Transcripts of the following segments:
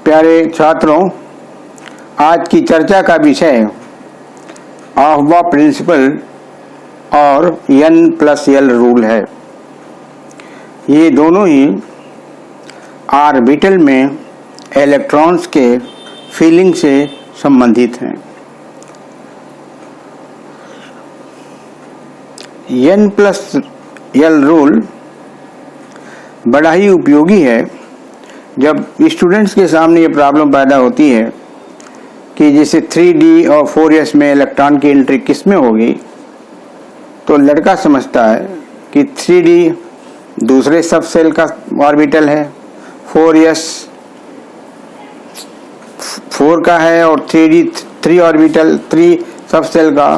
प्यारे छात्रों, आज की चर्चा का विषय आफ्बा प्रिंसिपल और N+L रूल है। ये दोनों ही ऑर्बिटल में इलेक्ट्रॉन्स के फीलिंग से संबंधित हैं। N+L रूल बड़ा ही उपयोगी है जब स्टूडेंट्स के सामने ये प्रॉब्लम पैदा होती है कि जैसे 3D और 4s में इलेक्ट्रॉन की एंट्री किस में होगी, तो लड़का समझता है कि 3D दूसरे सब सेल का ऑर्बिटल है, 4s 4 का है और 3D 3 ऑर्बिटल 3 सब सेल का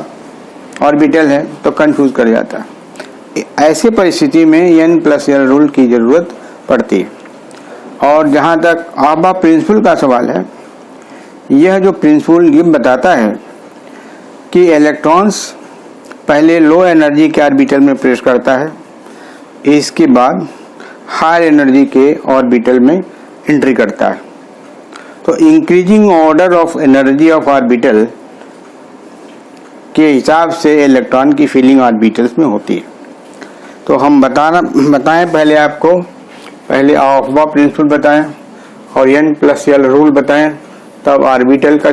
ऑर्बिटल है, तो कंफ्यूज कर जाता है। ऐसे परिस्थिति में N+L रूल की जरूरत पड़ती है। और जहाँ तक आफ्बा प्रिंसिपल का सवाल है, यह जो प्रिंसिपल ये बताता है कि इलेक्ट्रॉन्स पहले लो एनर्जी के ऑर्बिटल में प्रवेश करता है, इसके बाद हाई एनर्जी के ऑर्बिटल में एंट्री करता है। तो increasing order of energy of orbital के हिसाब से इलेक्ट्रॉन की फीलिंग ऑर्बिटल्स में होती है। तो हम बताएं पहले आपको, पहले आफ्बा प्रिंसिपल बताएं और N+L रूल बताएं, तब ऑर्बिटल का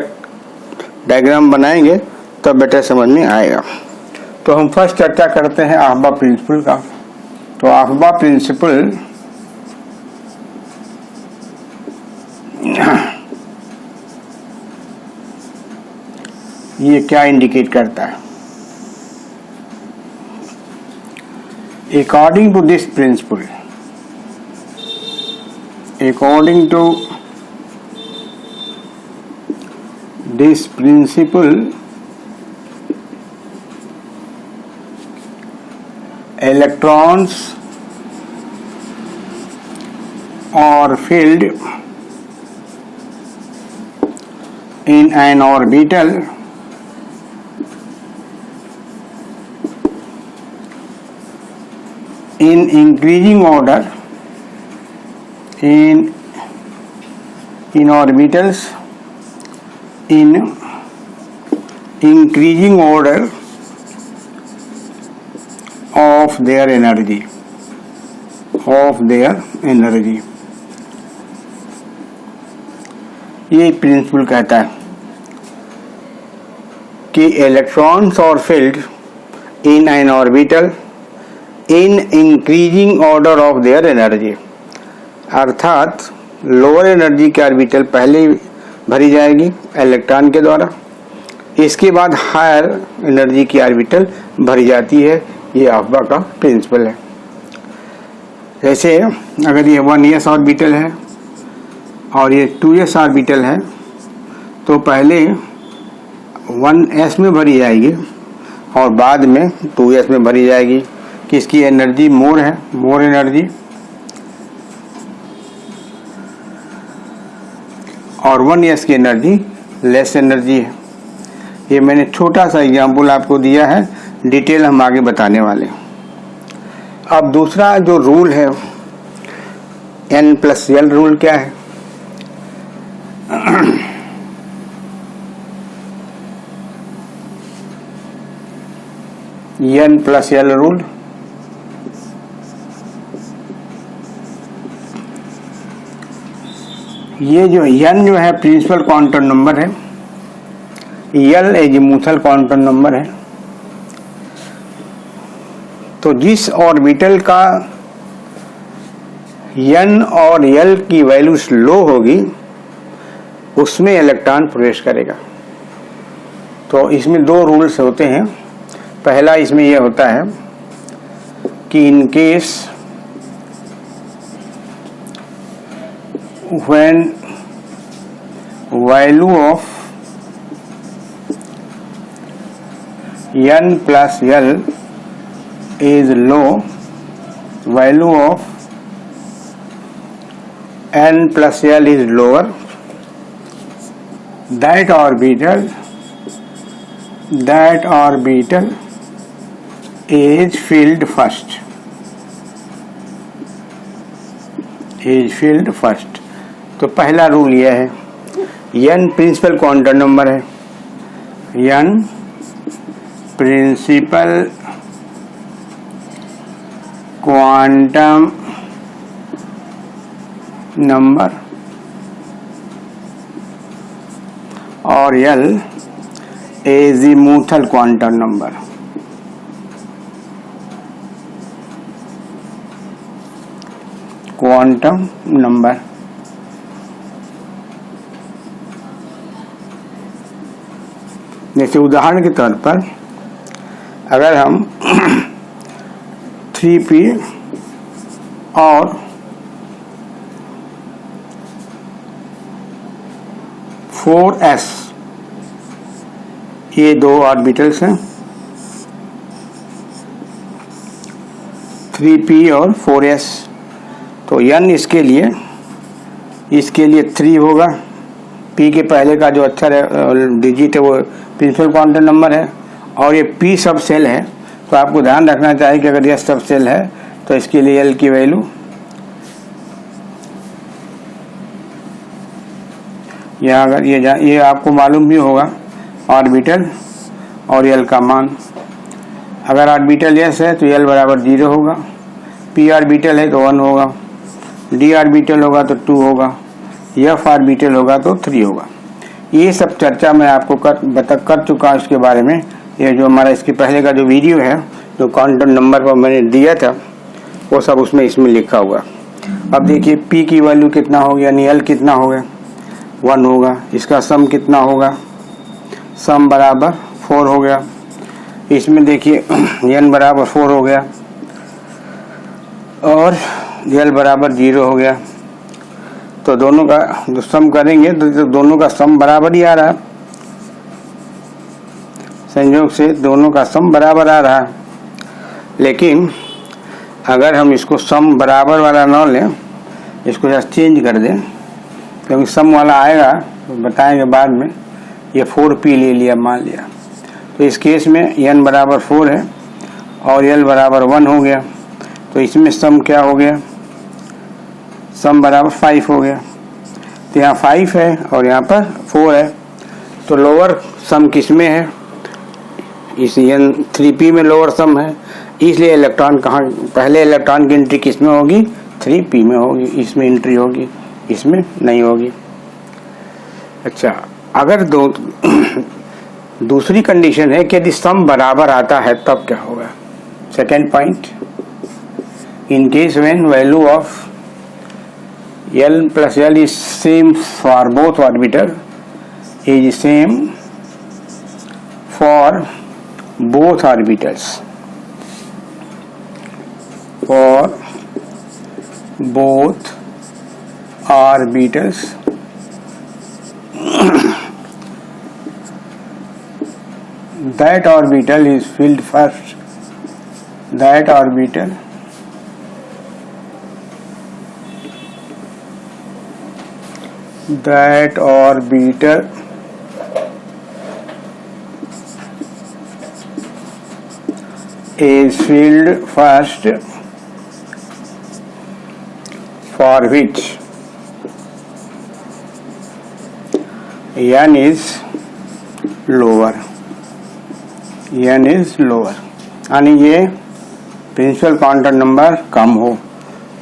डायग्राम बनाएंगे तब बेटर समझ में आएगा। तो हम फर्स्ट चर्चा करते हैं आफ्बा प्रिंसिपल का। तो आफ्बा प्रिंसिपल ये क्या इंडिकेट करता है? According to this principle, electrons are filled in an orbital in increasing order in orbitals in increasing order of their energy ये प्रिंसिपल कहता है कि इलेक्ट्रॉन्स और field in an orbital in increasing order of their energy, अर्थात lower energy के orbital पहले भरी जाएगी इलेक्ट्रॉन के द्वारा, इसके बाद हायर एनर्जी की ऑर्बिटल भरी जाती है। ये आफ्बा का प्रिंसिपल है। जैसे अगर ये 1s ऑर्बिटल है और ये 2s ऑर्बिटल है, तो पहले 1s में भरी जाएगी और बाद में 2s में भरी जाएगी। किसकी एनर्जी मोर है, मोर एनर्जी, और 1s की एनर्जी लेस एनर्जी है। ये मैंने छोटा सा एग्जांपल आपको दिया है, डिटेल हम आगे बताने वाले। अब दूसरा जो रूल है N+L रूल क्या है? N+L रूल ये जो N जो है प्रिंसिपल क्वांटम नंबर है, L एजीमुथल क्वांटम नंबर है। तो जिस ऑर्बिटल का N और L की वैल्यू लो होगी उसमें इलेक्ट्रॉन प्रवेश करेगा। तो इसमें दो रूल्स होते हैं। पहला इसमें यह होता है कि in case when value of N+L is low, value of N+L is lower, that orbital is filled first. तो पहला रूल यह है, n प्रिंसिपल क्वांटम नंबर है, n प्रिंसिपल क्वांटम नंबर और l azimuthal quantum number. Quantum number जैसे उदाहरण के तौर पर अगर हम 3p और 4s ये दो ऑर्बिटल्स हैं, 3p और 4s, तो n इसके लिए 3 होगा। p के पहले का जो अक्षर है डिजिट है वो प्रिंसिपल क्वांटम नंबर है, और ये p सब सेल है, तो आपको ध्यान रखना चाहिए कि अगर यह सब सेल है तो इसके लिए l की वैल्यू यहाँ अगर ये आपको मालूम भी होगा ऑर्बिटल और l का मान। अगर ऑर्बिटल s है तो l बराबर 0 होगा, p ऑर्बिटल है तो 1 होगा, d ऑर्बिटल होगा तो 2 होगा, f ऑर्बिटल होगा तो 3 होगा। ये सब चर्चा मैं आपको कर चुका हूँ इसके बारे में। ये जो हमारा इसके पहले का जो वीडियो है जो क्वांटम नंबर पर मैंने दिया था वो सब उसमें इसमें लिखा हुआ। अब देखिए p की वैल्यू कितना हो गया, यानी l कितना हो गया, 1 होगा। इसका सम कितना होगा, सम बराबर 4 हो गया। इसमें देखिए n बराबर 4 हो गया और l बराबर 0 हो गया, तो दोनों का जो सम करेंगे तो दोनों का सम बराबर ही आ रहा है, संयोग से दोनों का सम बराबर आ रहा है। लेकिन अगर हम इसको सम बराबर वाला ना लें, इसको जस्ट चेंज कर दें, क्योंकि सम वाला आएगा तो बताएंगे बाद में। ये 4p ले लिया मान लिया, तो इस केस में n बराबर 4 है और l बराबर 1 हो गया, तो इसमें सम क्या हो गया, सम बराबर 5 हो गया। तो यहाँ 5 है और यहाँ पर 4 है, तो लोअर सम किस में है, इस n 3p में लोअर सम है, इसलिए इलेक्ट्रॉन कहाँ, पहले इलेक्ट्रॉन की एंट्री किस में होगी, 3p में होगी, इसमें एंट्री होगी, इसमें नहीं होगी। अच्छा, अगर दूसरी कंडीशन है कि यदि सम बराबर आता है तब क्या होगा। Second point, in case when value of l plus l is same for both orbital is same for both orbitals, for both orbitals that orbital is filled first, that orbital is filled first for which n is lower, n is lower, यानी ये principal quantum number कम हो।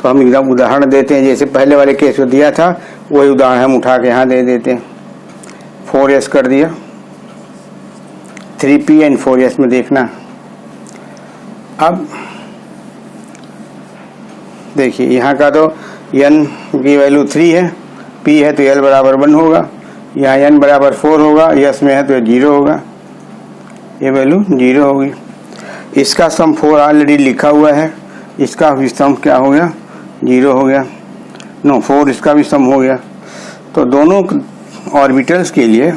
तो हम एकदम उदाहरण देते हैं, जैसे पहले वाले केस को दिया था वही उदाहरण हम उठा के यहाँ दे देते हैं। 4s कर दिया, 3p एंड 4s में देखना। अब देखिए यहाँ का तो n की वैल्यू 3 है, p है तो l बराबर 1 होगा, यहाँ n बराबर 4 होगा, s में है तो 0 होगा, ये वैल्यू 0 होगी। इसका सम 4 ऑलरेडी लिखा हुआ है, इसका भी सम क्या हो गया, 0 हो गया, नो 4 इसका भी सम हो गया। तो दोनों ऑर्बिटल्स के लिए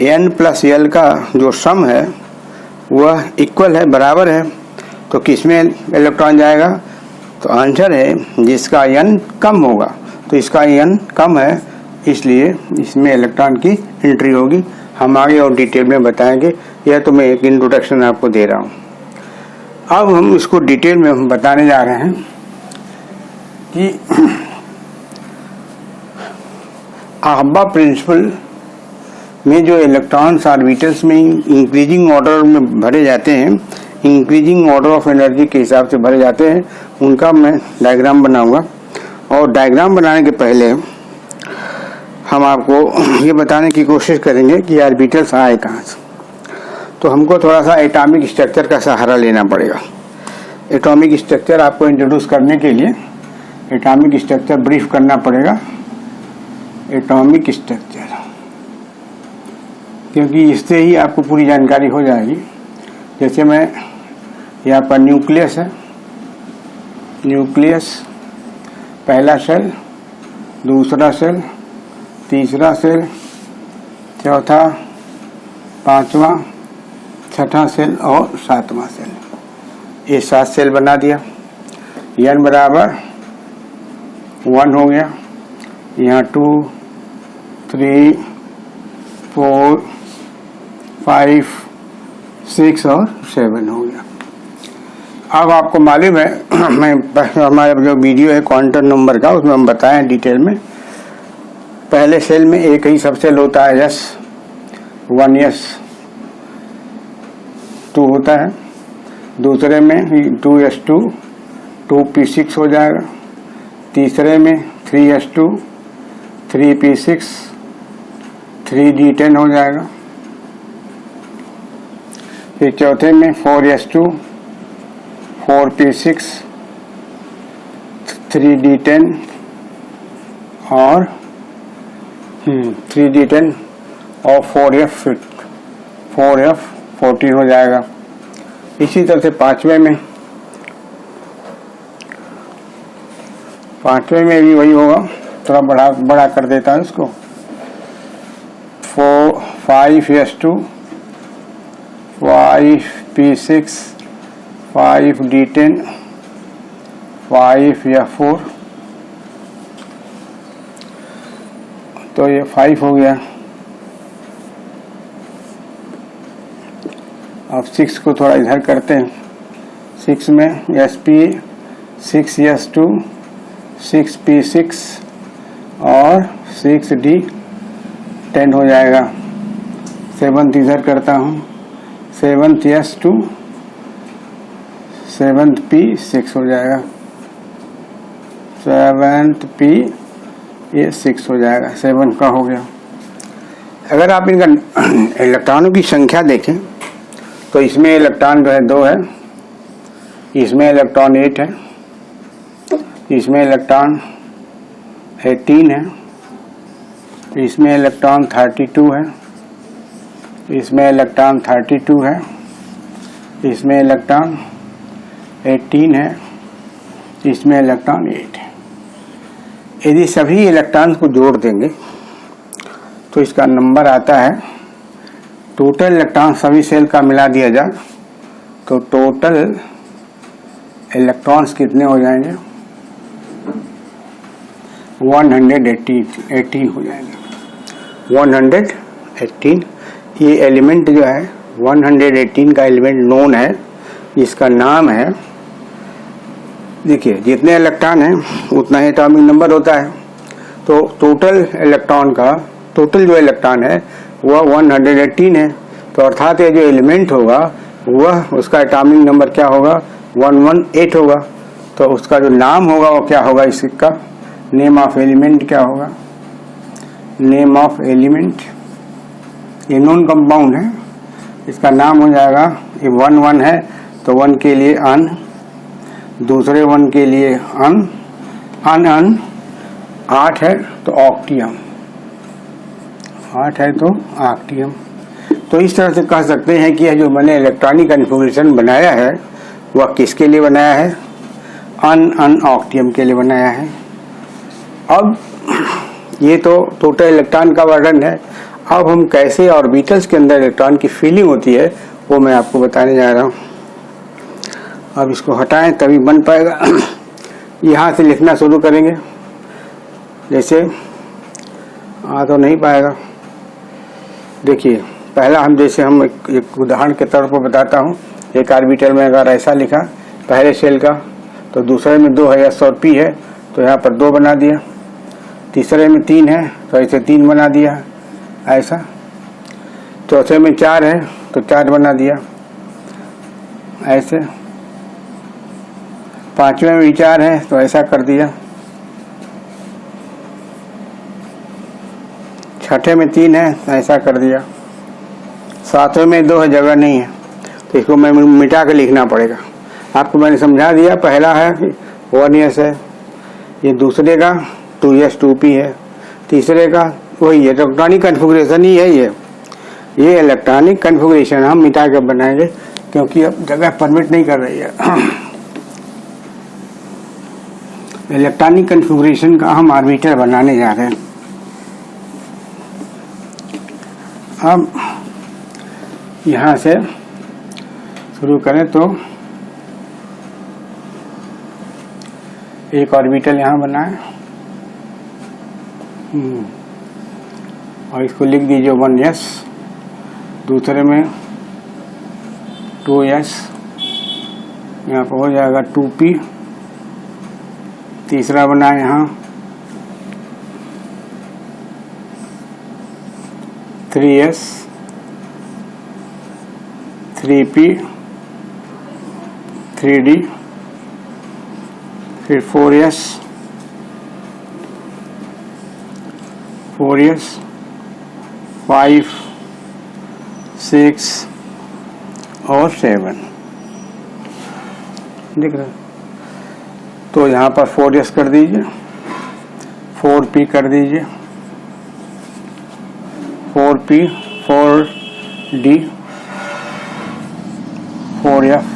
n प्लस l का जो सम है वह इक्वल है, बराबर है। तो किस में इलेक्ट्रॉन जाएगा, तो आंसर है जिसका n कम होगा, तो इसका n कम है इसलिए इसमें इलेक्ट्रॉन की एंट्री होगी। हम आगे और डिटेल में बताएंगे, यह तो मैं एक इंट्रोडक्शन आपको दे रहा हूँ। अब हम इसको डिटेल में बताने जा रहे हैं कि आहबा प्रिंसिपल में जो इलेक्ट्रॉन्स ऑर्बिटल्स में इंक्रीजिंग ऑर्डर में भरे जाते हैं, इंक्रीजिंग ऑर्डर ऑफ एनर्जी के हिसाब से भरे जाते हैं, उनका मैं डायग्राम बनाऊंगा। और डायग्राम बनाने के पहले हम आपको ये बताने की कोशिश करेंगे कि ऑर्बिटल्स आए कहाँ से। तो हमको थोड़ा सा एटॉमिक स्ट्रक्चर का सहारा लेना पड़ेगा। एटॉमिक स्ट्रक्चर आपको इंट्रोड्यूस करने के लिए एटॉमिक स्ट्रक्चर ब्रीफ करना पड़ेगा। एटॉमिक स्ट्रक्चर, क्योंकि इससे ही आपको पूरी जानकारी हो जाएगी। जैसे मैं ये आपका न्यूक्लियस है, न्यूक्लियस पहला सेल, दूसरा सेल, तीसरा सेल, चौथा, पांचवा, छठा सेल और सातवां सेल। ये 7 सेल बना दिया। n बराबर 1 हो गया, यहाँ 2, 3, 4, 5, 6 और 7 हो गया। अब आपको मालूम है मैं हमारा जो वीडियो है क्वांटम नंबर का, उसमें हम बताएं डिटेल में। पहले सेल में एक ही सब सेल होता है, S 1s2 होता है। दूसरे में 2s2 2p6 हो जाएगा। तीसरे में 3s2 3p6 3d10 हो जाएगा। फिर चौथे में 4s2 4p6 3d10 और 3d10 और 4f14 हो जाएगा। इसी तरह से पांचवें में भी वही होगा, थोड़ा बड़ा कर देता है उसको। 5s2 5p6 5d10 5f4, तो ये 5 हो गया। अब 6 को थोड़ा इधर करते हैं। 6 में sp 6s2 6p6 और 6d10 हो जाएगा। 7th इधर करता हूँ, 7th s2 7p6 हो जाएगा। 7p6 हो जाएगा। 7 का हो गया। अगर आप इनका इलेक्ट्रॉनों की संख्या देखें तो इसमें इलेक्ट्रॉन जो है 2 है, इसमें इलेक्ट्रॉन 8 है, इसमें इलेक्ट्रॉन 18 है, इसमें इलेक्ट्रॉन 32 है, इसमें इलेक्ट्रॉन 32 है, इसमें इलेक्ट्रॉन 18 है, इसमें इलेक्ट्रॉन 8 है। यदि सभी इलेक्ट्रॉन्स को जोड़ देंगे तो इसका नंबर आता है, टोटल इलेक्ट्रॉन सभी सेल का मिला दिया जाए तो टोटल इलेक्ट्रॉन्स कितने हो जाएंगे? 118 हो जाएंगे। 118। ये एलिमेंट जो है 118 का एलिमेंट नोन है, जिसका नाम है, देखिए जितने इलेक्ट्रॉन हैं उतना ही एटॉमिक नंबर होता है। तो टोटल इलेक्ट्रॉन का टोटल जो इलेक्ट्रॉन है वह 118 है। तो अर्थात ये जो एलिमेंट होगा वह उसका एटॉमिक नंबर क्या होगा? 118 होगा। तो उसका जो नाम होगा वो क्या होगा? इसका नेम ऑफ एलिमेंट क्या होगा? नेम ऑफ एलिमेंट, ये नॉन कंपाउंड है, इसका नाम हो जाएगा, ये 1 है तो 1 के लिए अन, दूसरे 1 के लिए अन, 8 है तो ऑक्टियम, 8 है तो ऑक्टियम। तो इस तरह से कह सकते हैं कि यह जो मैंने इलेक्ट्रॉनिक कन्फिगरेशन बनाया है वह किसके लिए बनाया है? अन ऑक्टियम के लिए बनाया है। अब ये तो टोटल इलेक्ट्रॉन का वर्णन है। अब हम कैसे ऑर्बिटल्स के अंदर इलेक्ट्रॉन की फीलिंग होती है वो मैं आपको बताने जा रहा हूँ। अब इसको हटाएं तभी बन पाएगा। यहाँ से लिखना शुरू करेंगे, जैसे आ तो नहीं पाएगा। देखिए पहला हम एक उदाहरण के तौर पर बताता हूँ। एक ऑर्बिटल में अगर ऐसा लिखा पहले सेल का, तो दूसरे में 2 है, S और P है, तो यहाँ पर 2 बना दिया। तीसरे में 3 है तो ऐसे 3 बना दिया ऐसा, चौथे में 4 है तो 4 बना दिया ऐसे, पांचवें में भी 4 है तो ऐसा कर दिया, छठे में 3 है तो ऐसा कर दिया, सातवें में 2 है, जगह नहीं है तो इसको मैं मिटा के लिखना पड़ेगा। आपको मैंने समझा दिया, पहला है 1s है, ये दूसरे का 2s 2p है, तीसरे का वही है, इलेक्ट्रॉनिक कन्फिगरेशन ही है ये इलेक्ट्रॉनिक कन्फिगरेशन हम मिटा के बनाएंगे क्योंकि अब जगह परमिट नहीं कर रही है। इलेक्ट्रॉनिक कन्फिगरेशन का हम ऑर्बिटल बनाने जा रहे हैं। अब यहाँ से शुरू करें तो एक ऑर्बिटल यहाँ बनाए और इसको लिख दीजिए 1s, दूसरे में 2s, यहाँ पर हो जाएगा 2p, तीसरा बनाए यहाँ 3s, 3p, 3d, फिर 4s, 5, 6 और 7 दिख रहा है। तो यहाँ पर 4s कर दीजिए, 4p कर दीजिए, 4p, 4d, 4f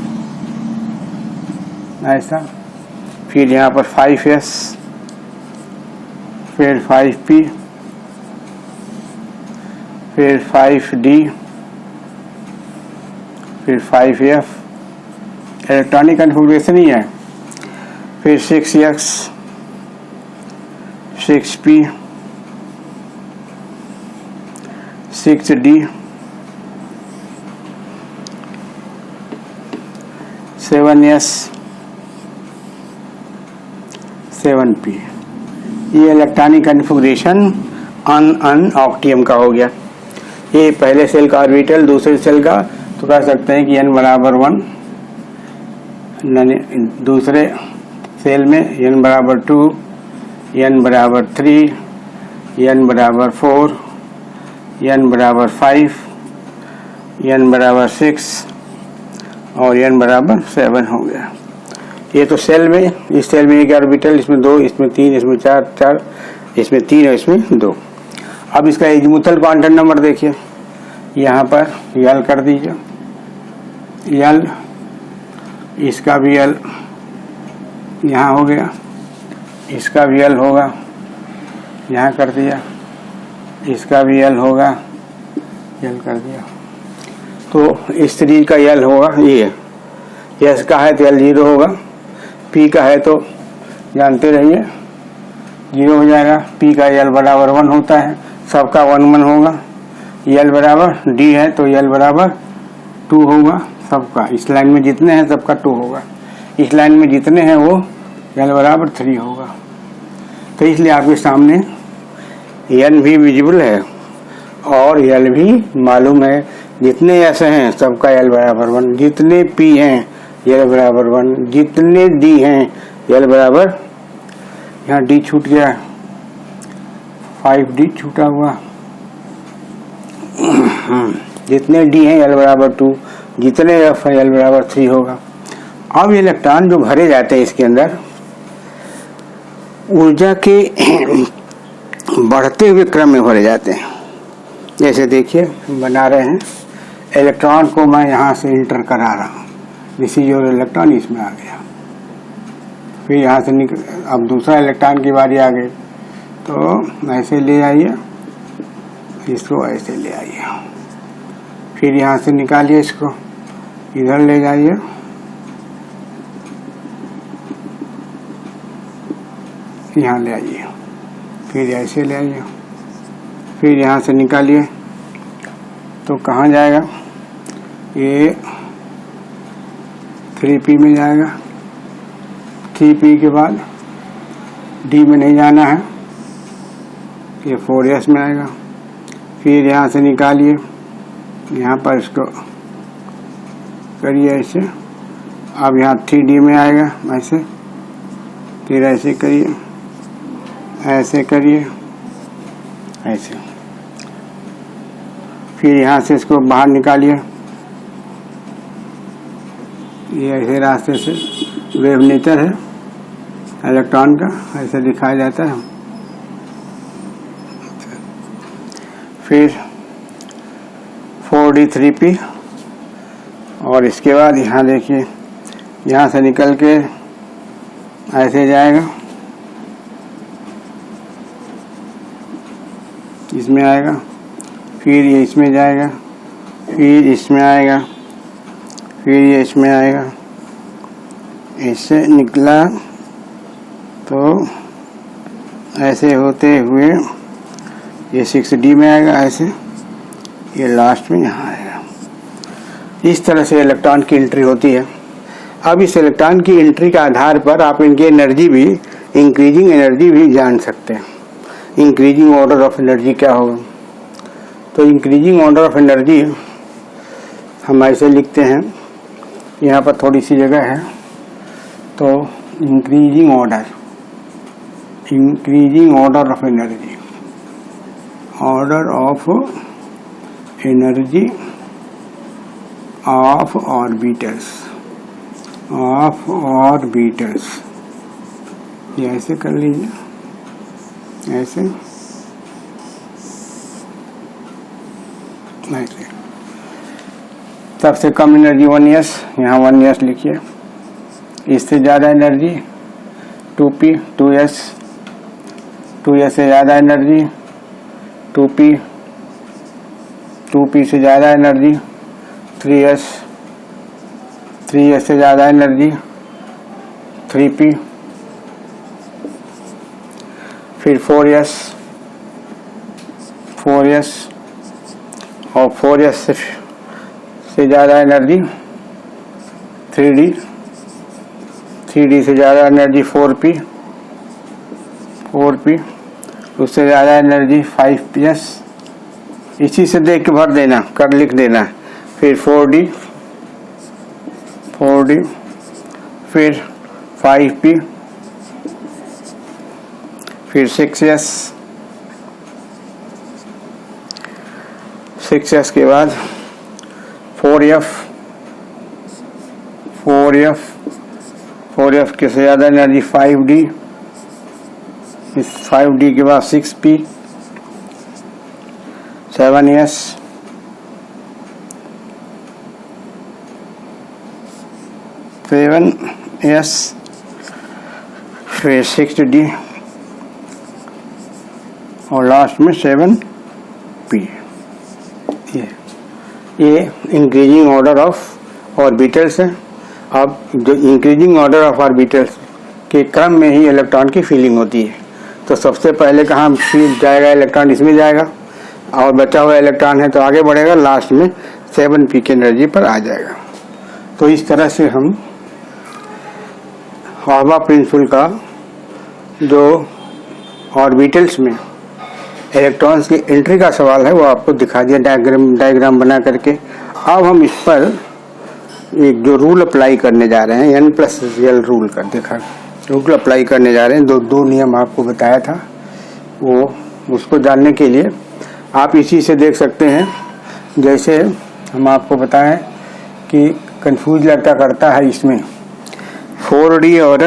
ऐसा, फिर यहाँ पर 5s, फिर 5p, फिर 5d, फिर 5f, इलेक्ट्रॉनिक कन्फिगरेशन ही है, फिर 6x, 6p, 6d, 7s, 7p। ये इलेक्ट्रॉनिक कन्फिगरेशन अन ऑक्टियम का हो गया। ये पहले सेल का ऑर्बिटल, दूसरे सेल का तो कह सकते हैं कि n बराबर 1, दूसरे सेल में n बराबर 2, n बराबर 3, n बराबर 4, n बराबर 5, n बराबर 6 और n बराबर 7 हो गया। ये तो सेल में, इस सेल में एक ऑर्बिटल, इसमें 2, इसमें 3, इसमें 4, इसमें 3 और इसमें 2। अब इसका एजीमुथल क्वांटम नंबर देखिए, यहाँ पर यल कर दीजिए, यल, इसका भी यल यहाँ हो गया, इसका भी यल होगा, यहाँ कर दिया, इसका भी यल होगा, यल कर दिया। तो इस सीरीज का यल होगा ये, एस का है तो यल 0 होगा, पी का है तो जानते रहिए 0 हो जाएगा, पी का यल बराबर 1 होता है, सबका 1 1 होगा, यल बराबर डी है तो यल बराबर 2 होगा सबका, इस लाइन में जितने हैं सबका 2 होगा, इस लाइन में जितने हैं वो यल बराबर 3 होगा। तो इसलिए आपके सामने एन भी विजिबल है और यल भी मालूम है, जितने ऐसे हैं सबका यल बराबर 1, जितने पी हैं यल बराबर 1, जितने डी हैं यल बराबर, यहाँ डी छूट गया, 5d छूटा हुआ, जितने डी हैं यल बराबर 2, जितने एफ है यल बराबर 3 होगा। अब ये इलेक्ट्रॉन जो भरे जाते हैं इसके अंदर ऊर्जा के बढ़ते हुए क्रम में भरे जाते हैं। जैसे देखिए बना रहे हैं, इलेक्ट्रॉन को मैं यहाँ से इंटर करा रहा हूँ, दिस इज योर इलेक्ट्रॉन, इसमें आ गया, फिर यहाँ से निकल, अब दूसरा इलेक्ट्रॉन की बारी आ गई तो ऐसे ले आइए, इसको ऐसे ले आइए, फिर यहाँ से निकालिए, इसको इधर ले जाइए, यहाँ ले आइए, फिर ऐसे ले आइए, फिर यहाँ से निकालिए तो कहाँ जाएगा, ये 3p में जाएगा, 3p के बाद d में नहीं जाना है, ये 4s में आएगा। फिर यहाँ से निकालिए, यहाँ पर इसको करिए ऐसे। अब यहाँ 3D में आएगा ऐसे, फिर ऐसे करिए, ऐसे करिए, ऐसे। फिर यहाँ से इसको बाहर निकालिए, ये ऐसे रास्ते से वेव नेचर है इलेक्ट्रॉन का, ऐसे दिखाया जाता है। फिर 4D 3P, और इसके बाद यहाँ देखिए, यहाँ से निकल के ऐसे जाएगा, इसमें आएगा, फिर ये इसमें जाएगा, फिर इसमें आएगा, फिर ये इसमें आएगा। इससे निकला तो ऐसे होते हुए ये 6D में आएगा ऐसे, ये लास्ट में यहाँ आएगा। इस तरह से इलेक्ट्रॉन की एंट्री होती है। अब इस इलेक्ट्रॉन की एंट्री के आधार पर आप इनकी एनर्जी भी, इंक्रीजिंग एनर्जी भी जान सकते हैं। इंक्रीजिंग ऑर्डर ऑफ एनर्जी क्या होगा? तो इंक्रीजिंग ऑर्डर ऑफ एनर्जी हम ऐसे लिखते हैं, यहाँ पर थोड़ी सी जगह है, तो increasing order of energy, order of energy of orbitals, ये ऐसे कर लीजिए, ऐसे ऐसे। सबसे कम एनर्जी 1s, यहाँ 1s लिखिए। इससे ज़्यादा एनर्जी 2p 2s, 2s से ज़्यादा एनर्जी 2p, 2p से ज़्यादा एनर्जी 3s, 3s से ज़्यादा एनर्जी 3p, फिर 4s, 4s और 4s से ज़्यादा एनर्जी 3d, 3d से ज़्यादा एनर्जी 4p, 4p, उससे ज़्यादा एनर्जी 5ps। इसी से देख के भर देना, कर लिख देना। फिर 4d, 4d, फिर 5p, फिर 6s, 6s के बाद 4f, 4f के से ज़्यादा एनर्जी 5d, इस 5d के बाद 6p, 7s, 7s, फिर 6d और लास्ट में 7p। ये इंक्रीजिंग ऑर्डर ऑफ ऑर्बिटल्स है। अब जो इंक्रीजिंग ऑर्डर ऑफ ऑर्बिटल्स के क्रम में ही इलेक्ट्रॉन की फीलिंग होती है। तो सबसे पहले कहाँ फील जाएगा इलेक्ट्रॉन? इसमें जाएगा, और बचा हुआ इलेक्ट्रॉन है तो आगे बढ़ेगा, लास्ट में 7p की एनर्जी पर आ जाएगा। तो इस तरह से हम हॉर्बा प्रिंसिपल का जो ऑर्बिटल्स में इलेक्ट्रॉन्स की एंट्री का सवाल है वो आपको दिखा दिया डायग्राम बना करके। अब हम इस पर एक जो रूल अप्लाई करने जा रहे हैं, n+l रूल का रूल अप्लाई करने जा रहे हैं। दो नियम आपको बताया था, वो उसको जानने के लिए आप इसी से देख सकते हैं। जैसे हम आपको बताएं कि कंफ्यूज लड़का करता है इसमें 4d और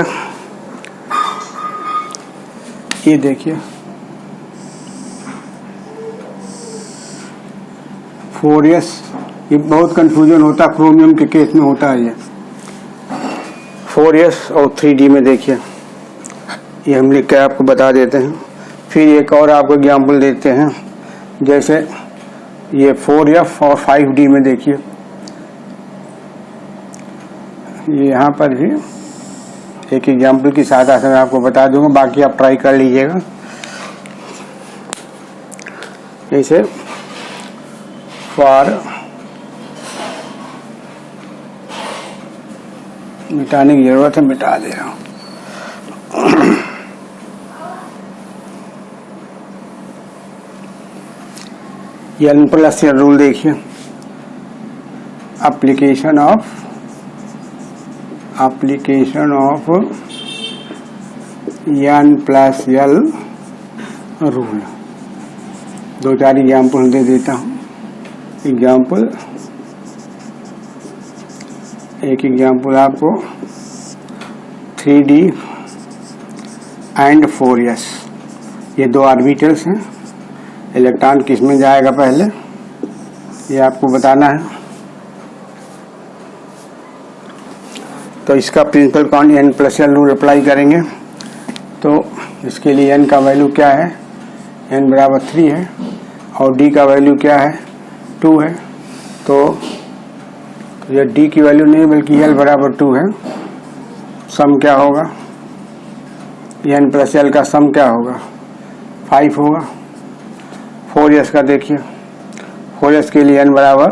ये देखिए 4s, ये बहुत कंफ्यूजन होता है, क्रोमियम के केस में होता है। ये 4s और 3d में देखिए, ये हम लिख के आपको बता देते हैं। फिर एक और आपको एग्जाम्पल देते हैं, जैसे ये 4f और 5d में देखिए, ये यहाँ पर भी एक एग्जाम्पल की सहायता से मैं आपको बता दूंगा, बाकी आप ट्राई कर लीजिएगा। जैसे फॉर मिटाने की जरूरत है, मिटा दे रहा हूँ। n प्लस एल रूल देखिए, application of n plus L rule. दो चार एग्जाम्पल दे देता हूँ। एक एग्जाम्पल आपको 3d एंड 4s, ये दो ऑर्बिटल्स हैं। इलेक्ट्रॉन किस में जाएगा पहले ये आपको बताना है। तो इसका प्रिंसिपल कौन n plus L rule apply करेंगे। तो इसके लिए n का वैल्यू क्या है, n बराबर 3 है और d का वैल्यू क्या है 2 है। तो ये d की वैल्यू नहीं बल्कि l बराबर 2 है। सम क्या होगा, n प्लस l का सम क्या होगा 5 होगा। 4s का देखिए, 4s के लिए n बराबर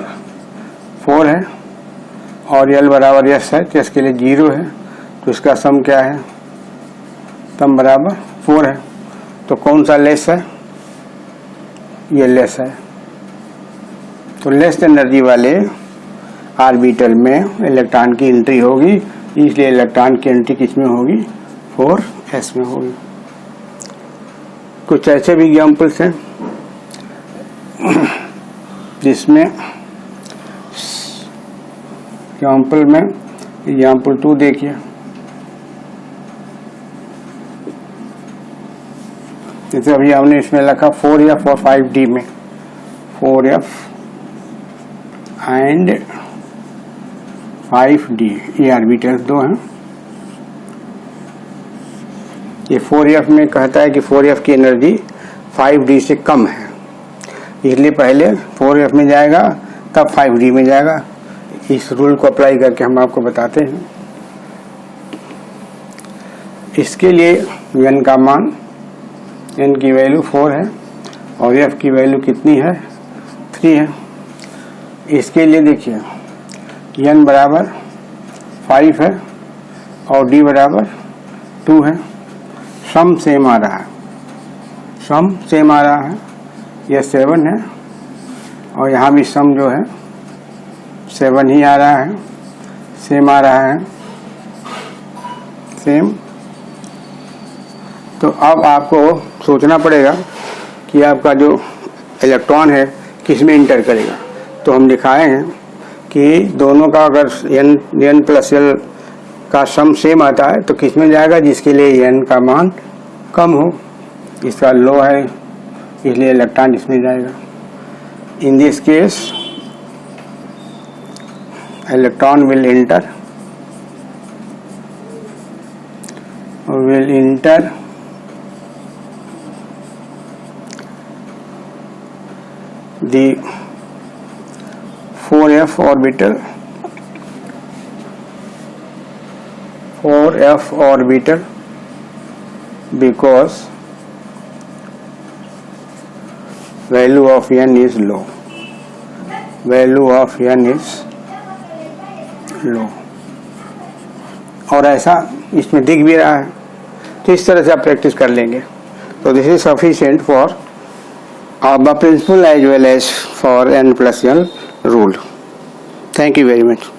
4 है और l बराबर s है, तो इसके लिए 0 है। तो इसका सम क्या है, सम बराबर 4 है। तो कौन सा लेस है, ये लेस है। तो लेस एनर्जी वाले ऑर्बिटल में इलेक्ट्रॉन की एंट्री होगी, इसलिए इलेक्ट्रॉन की एंट्री किस में होगी 4s में होगी। कुछ ऐसे भी एग्जाम्पल्स हैं जिसमें एग्जाम्पल 2 देखिए। जैसे अभी हमने इसमें लिखा 4f और 5d में 4f एंड 5d, ये ऑर्बिटल्स दो हैं। ये 4f में कहता है कि 4f की एनर्जी 5d से कम है, इसलिए पहले 4f में जाएगा तब 5d में जाएगा। इस रूल को अप्लाई करके हम आपको बताते हैं। इसके लिए n का मान, n की वैल्यू 4 है और f की वैल्यू कितनी है 3 है। इसके लिए देखिए n बराबर 5 है और d बराबर 2 है। सम सेम आ रहा है, यह 7 है और यहाँ भी सम जो है 7 ही आ रहा है, सेम आ रहा है, सेम। तो अब आपको सोचना पड़ेगा कि आपका जो इलेक्ट्रॉन है किस में इंटर करेगा। तो हम दिखाए हैं कि दोनों का अगर n प्लस l का सम सेम आता है तो किस में जाएगा, जिसके लिए n का मान कम हो। इसका लो है इसलिए इलेक्ट्रॉन इसमें जाएगा। In this case electron will enter the 4f orbital because value of n is low, और ऐसा इसमें दिख भी रहा है। तो इस तरह से आप प्रैक्टिस कर लेंगे। तो this is sufficient for the principle as well as for n plus l rule. Thank you very much.